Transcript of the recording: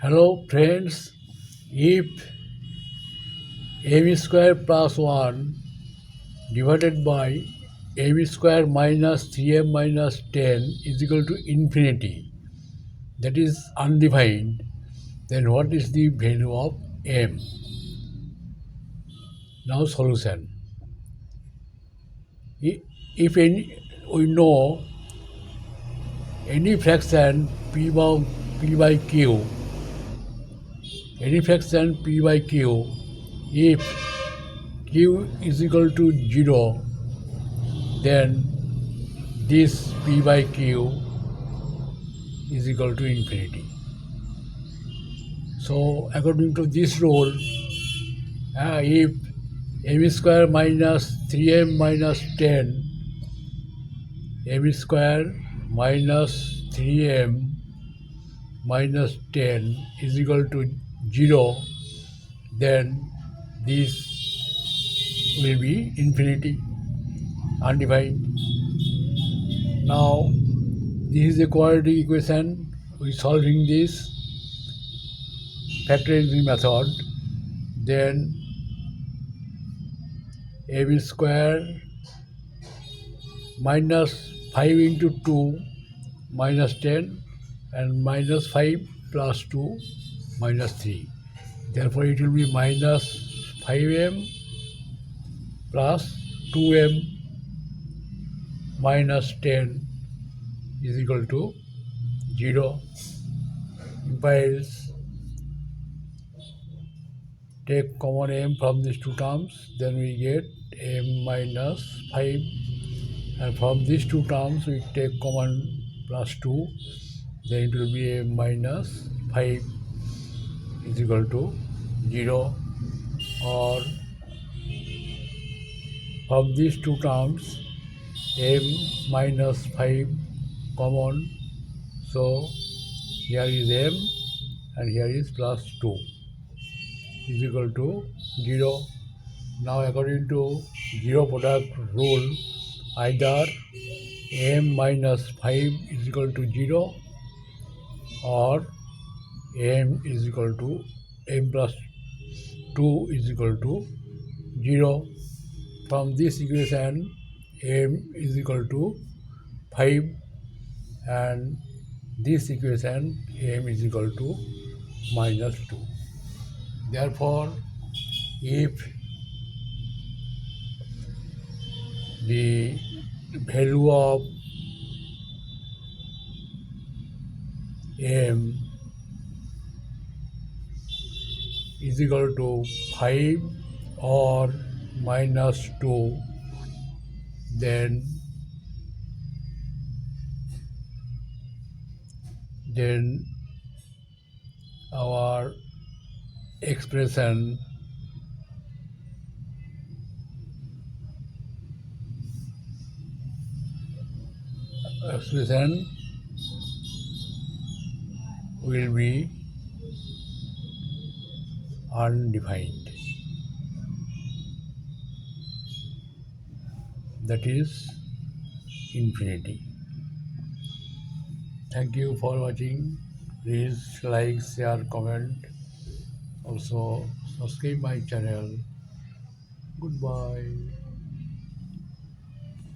Hello friends, if m square plus 1 divided by m square minus 3m minus 10 is equal to infinity, that is undefined, then what is the value of m? Now solution. If we know any fraction p by q, if q is equal to 0, then this p by q is equal to infinity. So according to this rule, if m square minus 3m minus 10, m square minus 3m minus 10 is equal to 0, then this will be infinity, undefined. Now this is a quadratic equation. We solving this factorizing method, then m square minus 5 into 2 minus 10 and minus 5 plus 2 minus 3. Therefore, it will be minus 5m plus 2m minus 10 is equal to 0. Implies take common m from these two terms, then we get m minus 5, and from these two terms we take common plus 2, then it will be m minus 5 is equal to 0, or from these two terms m minus 5 common, so here is m and here is plus 2 is equal to 0. Now according to zero product rule, either m minus 5 is equal to 0 or m is equal to m plus 2 is equal to 0. From this equation, m is equal to 5, and this equation m is equal to minus 2. Therefore, if the value of m is equal to 5 or minus 2, then our expression will be undefined, that is infinity. Thank you for watching. Please like, share, comment. Also subscribe my channel. Goodbye.